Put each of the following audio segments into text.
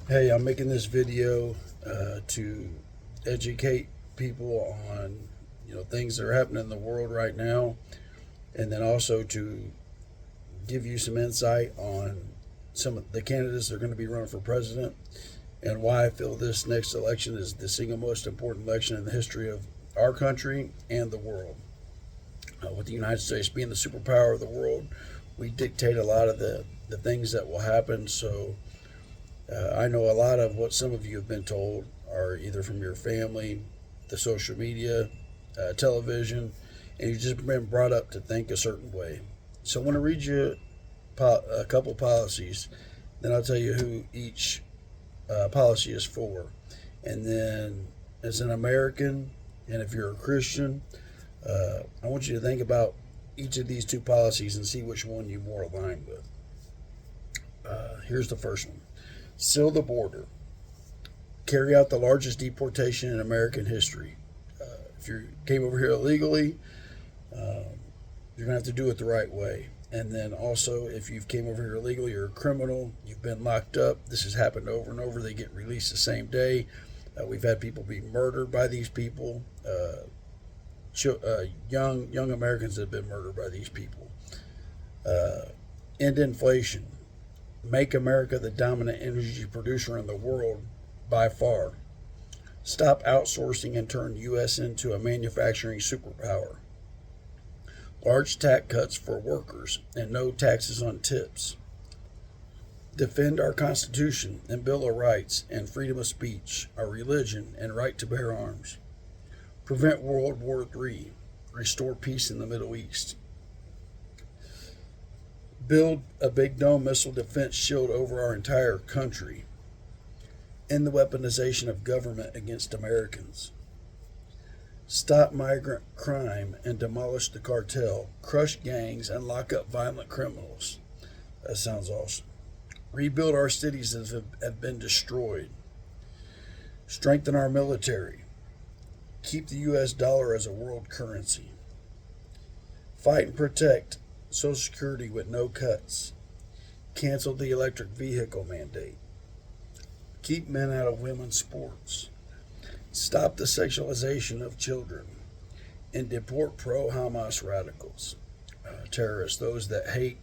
Hey, I'm making this video to educate people on things that are happening in the world right now, and then also to give you some insight on some of the candidates that are going to be running for president and why I feel this next election is the single most important election in the history of our country and the world. With the United States being the superpower of the world, we dictate a lot of the things that will happen. So I know a lot of what some of you have been told are either from your family, the social media, television, and you've just been brought up to think a certain way. So I want to read you a couple policies, then I'll tell you who each policy is for. And then, as an American, and if you're a Christian, I want you to think about each of these two policies and see which one you're more aligned with. Here's the first one: seal the border. Carry out the largest deportation in American history. If you came over here illegally, you're going to have to do it the right way. And then also, if you've came over here illegally, you're a criminal, you've been locked up. This has happened over and over. They get released the same day. We've had people be murdered by these people. Young Americans have been murdered by these people. End inflation. Make America the dominant energy producer in the world by far. Stop outsourcing and turn U.S. into a manufacturing superpower. Large tax cuts for workers and no taxes on tips. Defend our Constitution and Bill of Rights and freedom of speech, our religion, and right to bear arms. Prevent World War III. Restore peace in the Middle East. Build a big dome missile defense shield over our entire country. End the weaponization of government against Americans. Stop migrant crime and demolish the cartel. Crush gangs and lock up violent criminals. That sounds awesome. Rebuild our cities that have been destroyed. Strengthen our military. Keep the U.S. dollar as a world currency. Fight and protect Social Security with no cuts. Cancel the electric vehicle mandate. Keep men out of women's sports. Stop the sexualization of children. And deport pro-Hamas radicals, terrorists, those that hate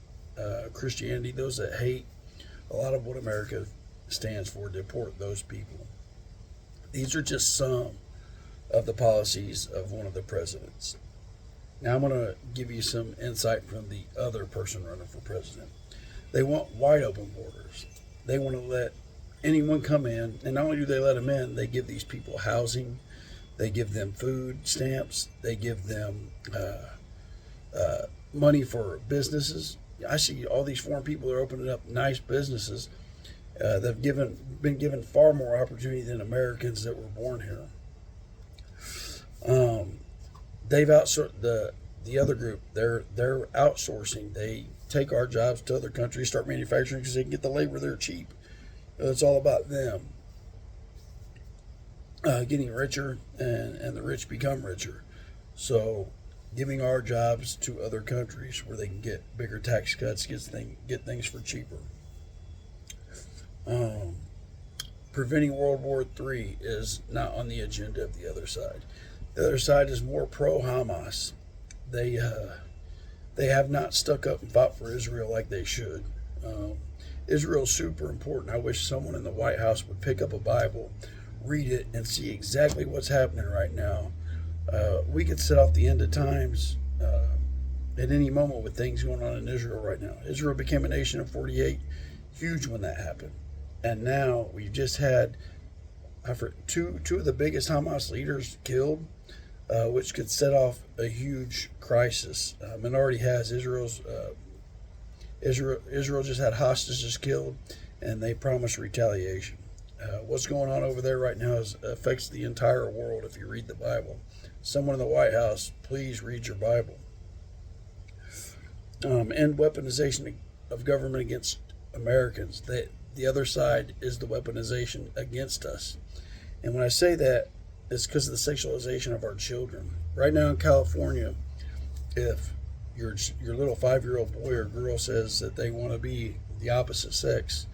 Christianity, those that hate a lot of what America stands for. Deport those people. These are just some of the policies of one of the presidents. Now I'm going to give you some insight from the other person running for president. They want wide open borders. They want to let anyone come in, and not only do they let them in, they give these people housing, they give them food stamps, they give them money for businesses. I see all these foreign people that are opening up nice businesses that have been given far more opportunity than Americans that were born here. They've outsourced the other group. They're outsourcing. They take our jobs to other countries, start manufacturing because they can get the labor there cheap. It's all about them getting richer, and the rich become richer. So giving our jobs to other countries where they can get bigger tax cuts, get things for cheaper. Preventing World War III is not on the agenda of the other side. The other side is more pro-Hamas. They have not stuck up and fought for Israel like they should. Israel's super important. I wish someone in the White House would pick up a Bible, read it, and see exactly what's happening right now. We could set off the end of times at any moment with things going on in Israel right now. Israel became a nation in 48, huge when that happened. And now we've just had two of the biggest Hamas leaders killed, which could set off a huge crisis. And already has. Israel just had hostages killed, and they promised retaliation. What's going on over there right now affects the entire world if you read the Bible. Someone in the White House, please read your Bible. End weaponization of government against Americans. The other side is the weaponization against us. And when I say that, it's because of the sexualization of our children. Right now in California, if your little 5-year-old boy or girl says that they want to be the opposite sex,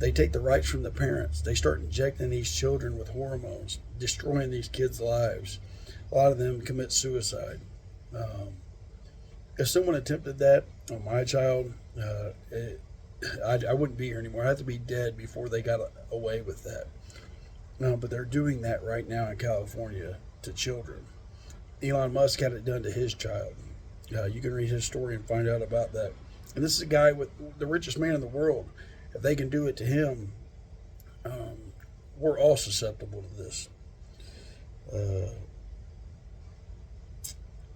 They take the rights from the parents. They start injecting these children with hormones, destroying these kids' lives. A lot of them commit suicide. If someone attempted that on my child, I wouldn't be here anymore. I have to be dead before they got away with that. But they're doing that right now in California to children. Elon Musk had it done to his child. You can read his story and find out about that. And this is a guy with the richest man in the world. If they can do it to him, we're all susceptible to this.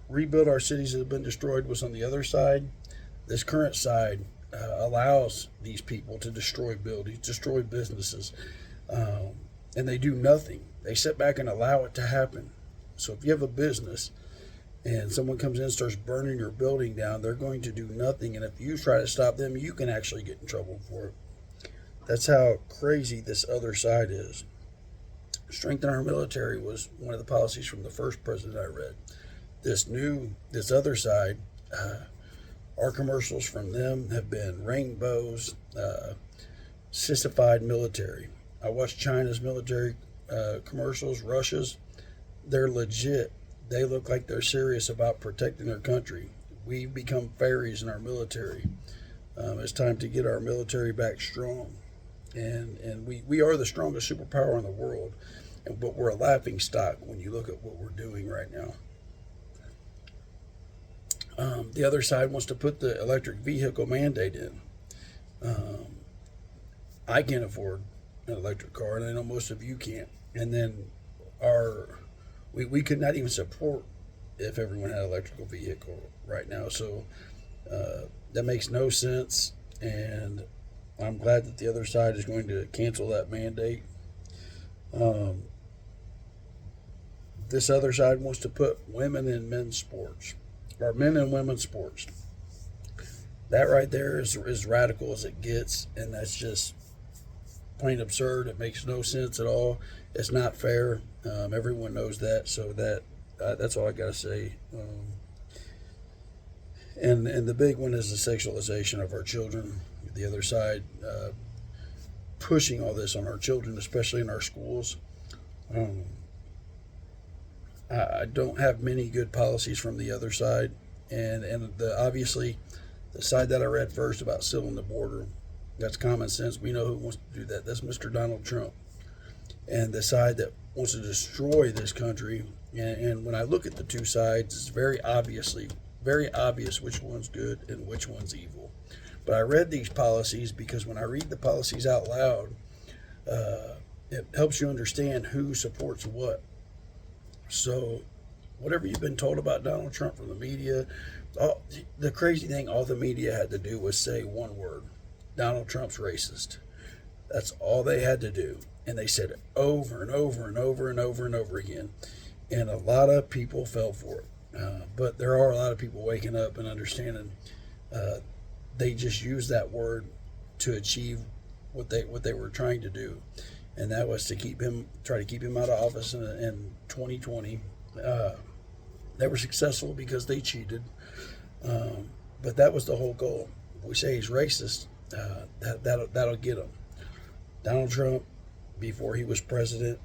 Rebuild our cities that have been destroyed was on the other side. This current side allows these people to destroy buildings, destroy businesses, and they do nothing. They sit back and allow it to happen. So if you have a business and someone comes in and starts burning your building down, they're going to do nothing. And if you try to stop them, you can actually get in trouble for it. That's how crazy this other side is. Strengthen our military was one of the policies from the first president I read. This other side, our commercials from them have been rainbows, sissified military. I watched China's military commercials, Russia's. They're legit. They look like they're serious about protecting their country. We've become fairies in our military. It's time to get our military back strong. And we are the strongest superpower in the world. But we're a laughing stock when you look at what we're doing right now. The other side wants to put the electric vehicle mandate in. I can't afford an electric car, and I know most of you can't. And then we could not even support if everyone had an electrical vehicle right now. So that makes no sense, and I'm glad that the other side is going to cancel that mandate. This other side wants to put women in men's sports, or men and women's sports. That right there is as radical as it gets, and that's just plain absurd. It makes no sense at all. It's not fair. Everyone knows that, so that's all I gotta say. And the big one is the sexualization of our children. The other side pushing all this on our children, especially in our schools. I don't have many good policies from the other side, and obviously the side that I read first about sealing the border, that's common sense. We know who wants to do that. That's Mr. Donald Trump. And the side that wants to destroy this country, and when I look at the two sides, it's very obvious which one's good and which one's evil. But I read these policies because when I read the policies out loud, it helps you understand who supports what. So whatever you've been told about Donald Trump from the media, the crazy thing all the media had to do was say one word: Donald Trump's racist. That's all they had to do. And they said it over and over and over and over and over again. And a lot of people fell for it. But there are a lot of people waking up and understanding they just used that word to achieve what they were trying to do. And that was to try to keep him out of office in 2020. They were successful because they cheated. But that was the whole goal. If we say he's racist, that'll get him. Donald Trump, before he was president,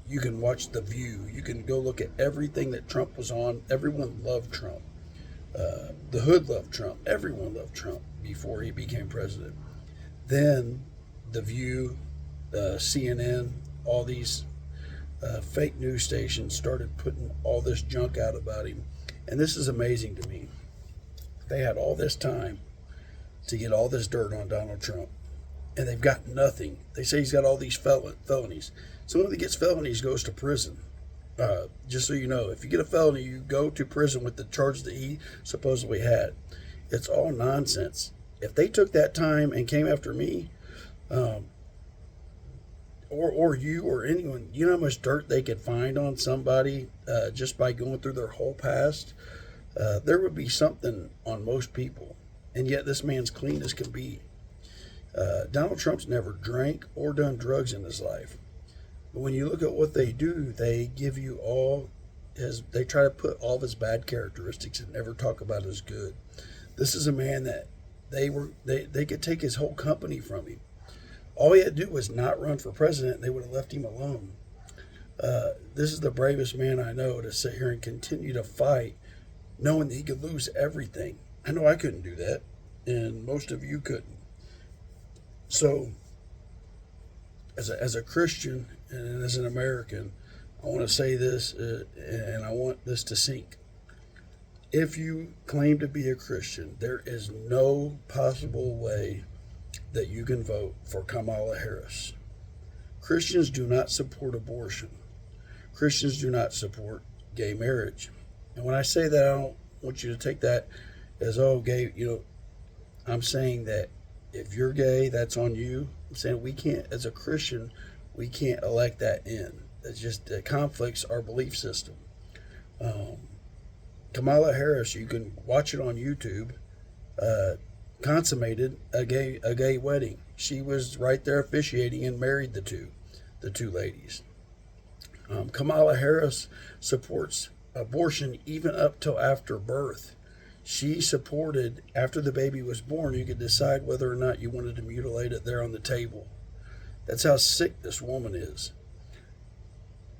you can watch The View. You can go look at everything that Trump was on. Everyone loved Trump. The hood loved Trump. Everyone loved Trump before he became president. Then The View, CNN, all these fake news stations started putting all this junk out about him. And this is amazing to me. They had all this time to get all this dirt on Donald Trump, and they've got nothing. They say he's got all these felonies. Someone that gets felonies goes to prison. Just so you know, if you get a felony, you go to prison with the charge that he supposedly had. It's all nonsense. If they took that time and came after me, or you or anyone, you know how much dirt they could find on somebody just by going through their whole past? There would be something on most people. And yet this man's clean as can be. Donald Trump's never drank or done drugs in his life. But when you look at what they do, they give you they try to put all of his bad characteristics and never talk about his good. This is a man that they could take his whole company from him. All he had to do was not run for president, and they would have left him alone. This is the bravest man I know to sit here and continue to fight, knowing that he could lose everything. I know I couldn't do that, and most of you couldn't. So, as a Christian and as an American, I want to say this, and I want this to sink. If you claim to be a Christian, there is no possible way that you can vote for Kamala Harris. Christians do not support abortion. Christians do not support gay marriage. And when I say that, I don't want you to take that as, oh, gay, I'm saying that if you're gay, that's on you. I'm saying we can't, as a Christian, we can't elect that in. It's just, it conflicts our belief system. Kamala Harris, you can watch it on YouTube, consummated a gay wedding. She was right there officiating and married the two ladies. Kamala Harris supports abortion even up till after birth. She supported, after the baby was born, you could decide whether or not you wanted to mutilate it there on the table. That's how sick this woman is.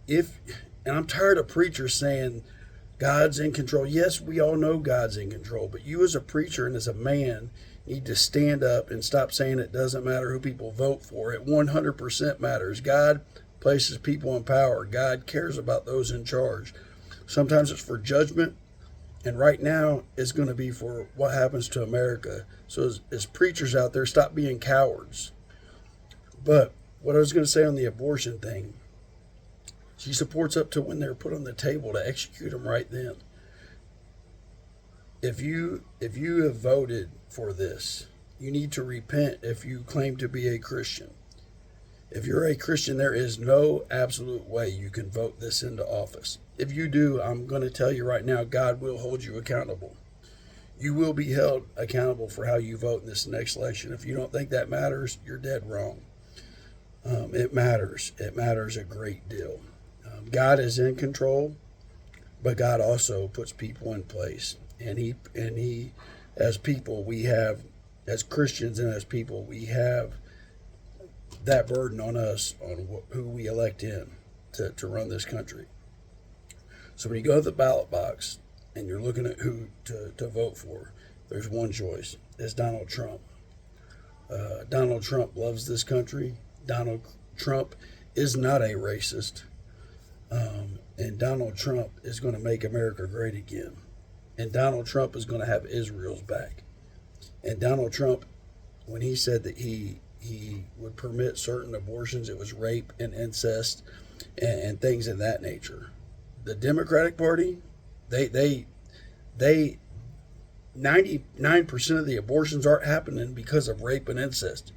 And I'm tired of preachers saying God's in control. Yes, we all know God's in control, but you as a preacher and as a man need to stand up and stop saying it doesn't matter who people vote for. It 100% matters. God places people in power. God cares about those in charge. Sometimes it's for judgment, and right now it's going to be for what happens to America. So as preachers out there, stop being cowards. But what I was going to say on the abortion thing, she supports up to when they're put on the table to execute them right then. If you have voted for this, you need to repent if you claim to be a Christian. If you're a Christian, there is no absolute way you can vote this into office. If you do, I'm going to tell you right now, God will hold you accountable. You will be held accountable for how you vote in this next election. If you don't think that matters, you're dead wrong. It matters. It matters a great deal. God is in control, but God also puts people in place. And he, as people, we have, as Christians and as people, we have that burden on us on who we elect in to run this country. So when you go to the ballot box and you're looking at who to vote for, there's one choice. It's Donald Trump. Donald Trump loves this country. Donald Trump is not a racist. And Donald Trump is going to make America great again. And Donald Trump is going to have Israel's back. And Donald Trump, when he said that he would permit certain abortions, it was rape and incest and things of that nature. The Democratic Party, they 99% of the abortions aren't happening because of rape and incest.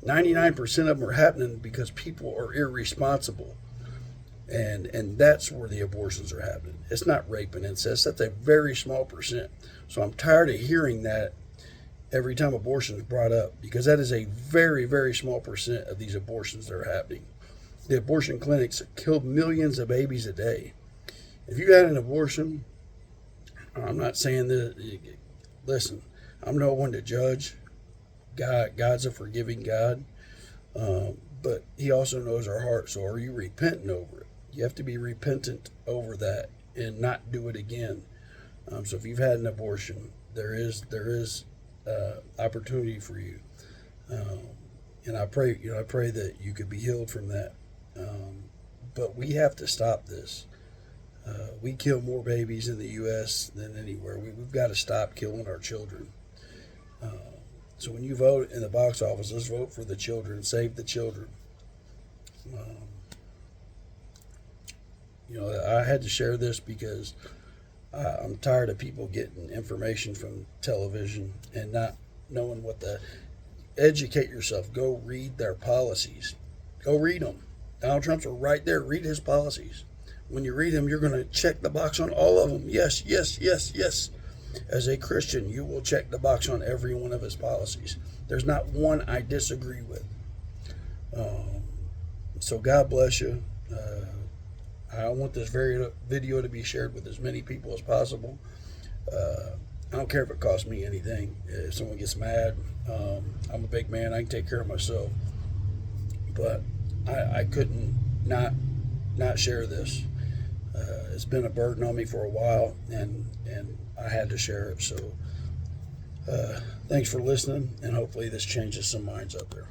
99% of them are happening because people are irresponsible. And that's where the abortions are happening. It's not rape and incest. That's a very small percent. So I'm tired of hearing that every time abortion is brought up, because that is a very, very small percent of these abortions that are happening. The abortion clinics kill millions of babies a day. If you had an abortion, I'm not saying that, listen, I'm no one to judge. God's a forgiving God, but he also knows our heart. So are you repenting over it? You have to be repentant over that and not do it again. So if you've had an abortion, there is opportunity for you, and I pray that you could be healed from that. But we have to stop this. We kill more babies in the U.S. than anywhere. We've got to stop killing our children. So when you vote in the box office, let's vote for the children. Save the children. I had to share this because I'm tired of people getting information from television and not knowing educate yourself. Go read their policies. Go read them. Donald Trump's are right there. Read his policies. When you read them, you're going to check the box on all of them. Yes, yes, yes, yes. As a Christian, you will check the box on every one of his policies. There's not one I disagree with. So God bless you. I want this video to be shared with as many people as possible. I don't care if it costs me anything. If someone gets mad, I'm a big man. I can take care of myself. but I couldn't not share this. It's been a burden on me for a while, and I had to share it. So thanks for listening, and hopefully this changes some minds out there.